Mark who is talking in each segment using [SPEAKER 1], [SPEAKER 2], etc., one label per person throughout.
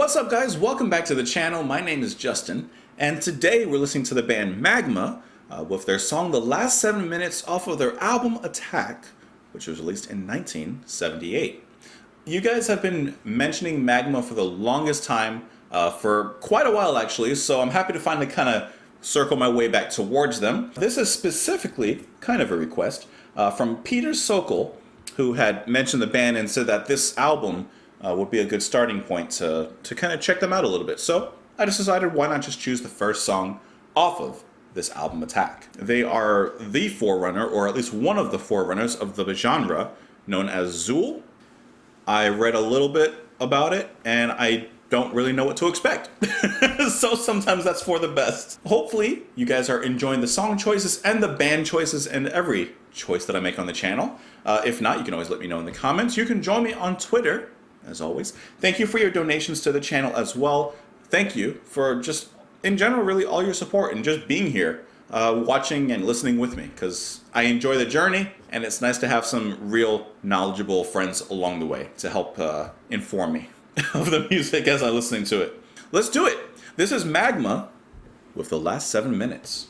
[SPEAKER 1] What's up, guys? Welcome back to the channel. My name is Justin, and today we're listening to the band Magma with their song The Last 7 Minutes off of their album Attack, which was released in 1978. You guys have been mentioning Magma for the longest time, for quite a while actually, so I'm happy to finally kind of circle my way back towards them. This is specifically kind of a request from Peter Sokol, who had mentioned the band and said that this album would be a good starting point to kind of check them out a little bit. So I just decided, why not just choose the first song off of this album, Attack. They are the forerunner, or at least one of the forerunners of the genre known as Zool. I read a little bit about it, and I don't really know what to expect. So sometimes that's for the best. Hopefully you guys are enjoying the song choices and the band choices and every choice that I make on the channel. If not, you can always let me know in the comments. You can join me on Twitter, as always. Thank you for your donations to the channel as well. Thank you for just, in general, really all your support and just being here, watching and listening with me, because I enjoy the journey, and it's nice to have some real knowledgeable friends along the way to help inform me of the music as I'm listening to it. Let's do it. This is Magma with The Last 7 Minutes.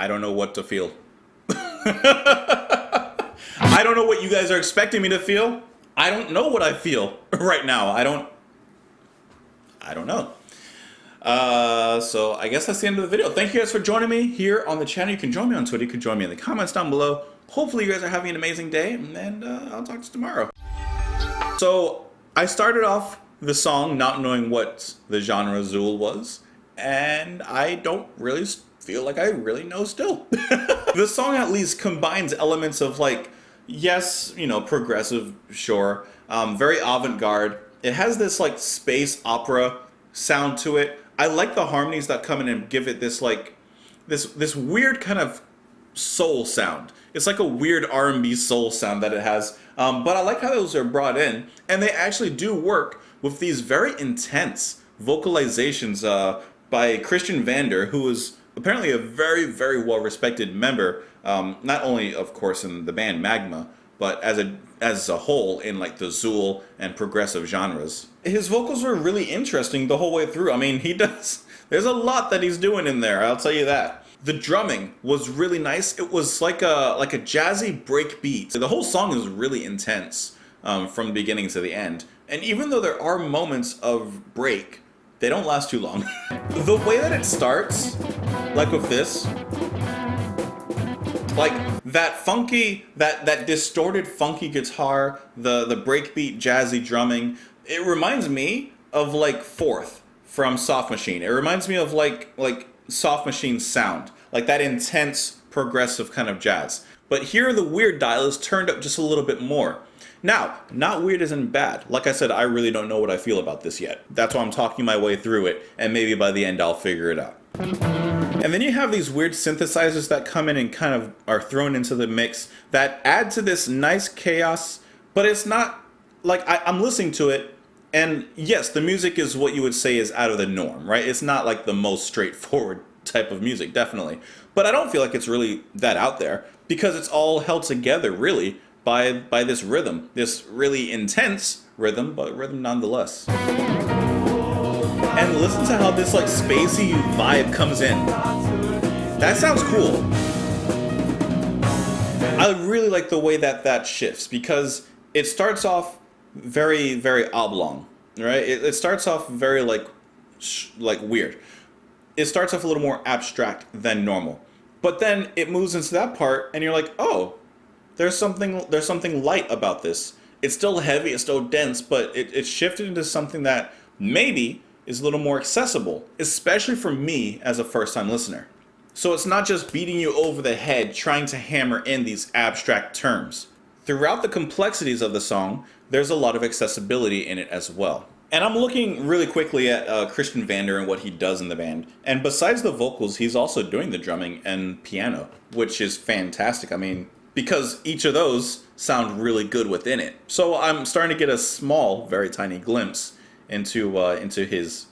[SPEAKER 1] I don't know what to feel. I don't know what you guys are expecting me to feel. I don't know what I feel right now. I don't know. So I guess that's the end of the video. Thank you guys for joining me here on the channel. You can join me on Twitter. You can join me in the comments down below. Hopefully you guys are having an amazing day, and I'll talk to you tomorrow. So I started off the song not knowing what the genre Zool was, and I don't really feel like I really know still. The song at least combines elements of, like, yes, you know, progressive, sure, very avant-garde. It has this like space opera sound to it. I like the harmonies that come in and give it this like this weird kind of soul sound. It's like a weird R&B soul sound that it has. But I like how those are brought in, and they actually do work with these very intense vocalizations by Christian Vander, who is apparently a very, very well-respected member, not only, of course, in the band Magma, but as a whole in like the Zool and progressive genres. His vocals were really interesting the whole way through. I mean, there's a lot that he's doing in there, I'll tell you that. The drumming was really nice. It was like a jazzy break beat. The whole song is really intense from the beginning to the end. And even though there are moments of break, they don't last too long. The way that it starts, like with this, like that funky, that distorted funky guitar, the breakbeat jazzy drumming, it reminds me of like Fourth from Soft Machine. It reminds me of like Soft Machine's sound, like that intense progressive kind of jazz. But here the weird dial is turned up just a little bit more. Now, not weird as in bad. Like I said, I really don't know what I feel about this yet. That's why I'm talking my way through it, and maybe by the end I'll figure it out. And then you have these weird synthesizers that come in and kind of are thrown into the mix that add to this nice chaos, but it's not like I'm listening to it, and yes, the music is what you would say is out of the norm, right? It's not like the most straightforward type of music, definitely. But I don't feel like it's really that out there, because it's all held together, really, by this rhythm, this really intense rhythm, but rhythm nonetheless. And listen to how this like spacey vibe comes in. That sounds cool. I really like the way that shifts, because it starts off very, very oblong, right? It starts off very like weird. It starts off a little more abstract than normal, but then it moves into that part, and you're like, oh, there's something light about this. It's still heavy, it's still dense, but it's shifted into something that maybe is a little more accessible, especially for me as a first-time listener. So it's not just beating you over the head trying to hammer in these abstract terms. Throughout the complexities of the song, there's a lot of accessibility in it as well. And I'm looking really quickly at Christian Vander and what he does in the band. And besides the vocals, he's also doing the drumming and piano, which is fantastic. I mean, because each of those sound really good within it. So I'm starting to get a small, very tiny glimpse into his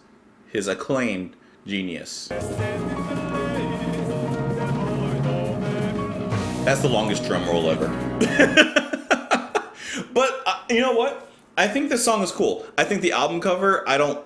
[SPEAKER 1] acclaimed genius. That's the longest drum roll ever. But you know what? I think this song is cool. I think the album cover, I gotta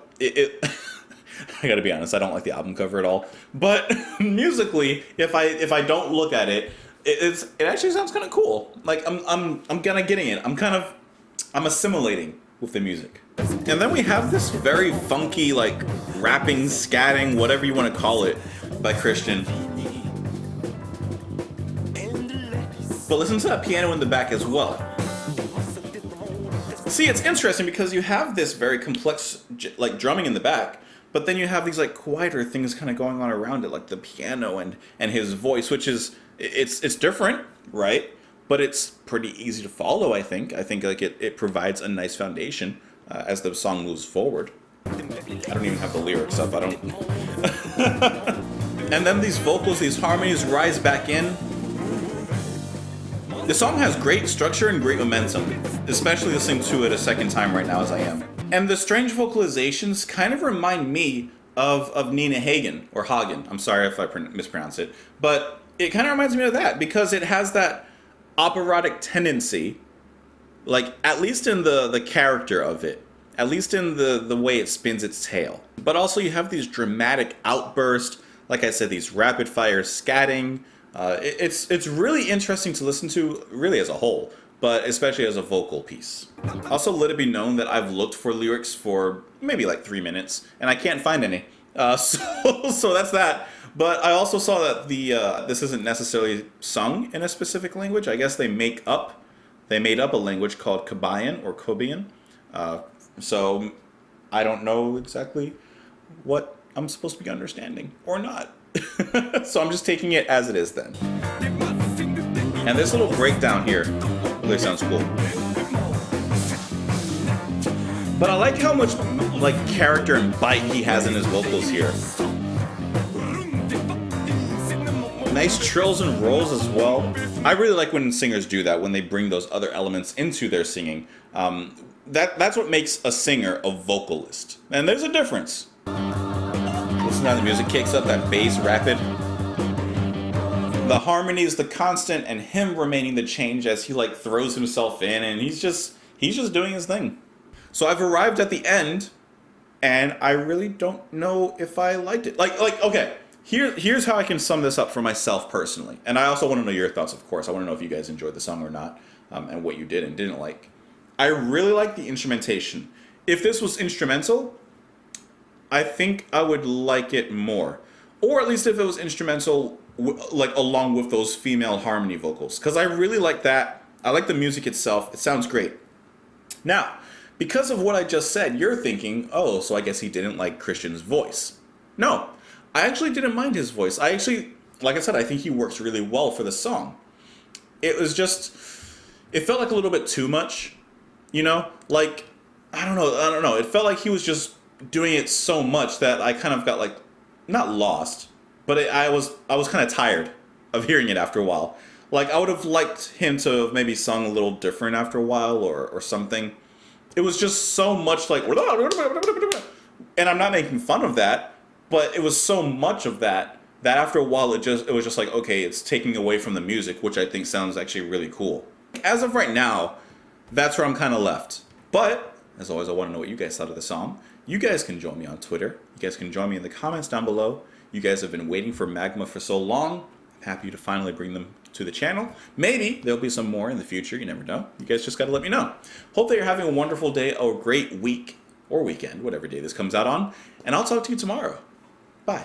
[SPEAKER 1] be honest, I don't like the album cover at all. But musically, if I don't look at it, it actually sounds kind of cool. Like I'm kind of getting it. I'm assimilating with the music. And then we have this very funky, like rapping, scatting, whatever you want to call it, by Christian. But listen to that piano in the back as well. See, it's interesting because you have this very complex like drumming in the back, but then you have these like quieter things kind of going on around it, like the piano and his voice, which is it's different, right? But it's pretty easy to follow, I think. I think like it provides a nice foundation as the song moves forward. I don't even have the lyrics up. I don't. And then these vocals, these harmonies rise back in. The song has great structure and great momentum, especially listening to it a second time right now as I am. And the strange vocalizations kind of remind me of Nina Hagen, or Hagen. I'm sorry if I mispronounce it. But it kind of reminds me of that, because it has that operatic tendency, like at least in the character of it, at least in the way it spins its tail. But also you have these dramatic outbursts, like I said, these rapid fire scatting, It's really interesting to listen to, really as a whole, but especially as a vocal piece. Also, let it be known that I've looked for lyrics for maybe like 3 minutes, and I can't find any. So that's that. But I also saw that this isn't necessarily sung in a specific language. I guess they made up a language called Kabayan or Kobian. So I don't know exactly what I'm supposed to be understanding or not. So I'm just taking it as it is then. And this little breakdown here really sounds cool. But I like how much like character and bite he has in his vocals here. Nice trills and rolls as well. I really like when singers do that, when they bring those other elements into their singing. That's what makes a singer a vocalist. And there's a difference. Listen how the music kicks up, that bass rapid. The harmony is the constant, and him remaining the change as he like throws himself in, and he's just doing his thing. So I've arrived at the end, and I really don't know if I liked it. Like okay, here's how I can sum this up for myself personally. And I also want to know your thoughts, of course. I want to know if you guys enjoyed the song or not, and what you did and didn't like. I really like the instrumentation. If this was instrumental, I think I would like it more. Or at least if it was instrumental, like along with those female harmony vocals. Because I really like that. I like the music itself. It sounds great. Now, because of what I just said, you're thinking, oh, so I guess he didn't like Christian's voice. No, I actually didn't mind his voice. I actually, like I said, I think he works really well for the song. It was just, it felt like a little bit too much, you know? Like, I don't know. It felt like he was just doing it so much that I kind of got like, not lost, but I was kind of tired of hearing it after a while. Like, I would have liked him to have maybe sung a little different after a while or something. It was just so much like, and I'm not making fun of that, but it was so much of that after a while it was just like, okay, it's taking away from the music, which I think sounds actually really cool. As of right now, that's where I'm kind of left. But as always, I want to know what you guys thought of the song. You guys can join me on Twitter. You guys can join me in the comments down below. You guys have been waiting for Magma for so long. Happy to finally bring them to the channel. Maybe there'll be some more in the future. You never know. You guys just got to let me know. Hope that you're having a wonderful day or a great week or weekend, whatever day this comes out on. And I'll talk to you tomorrow. Bye.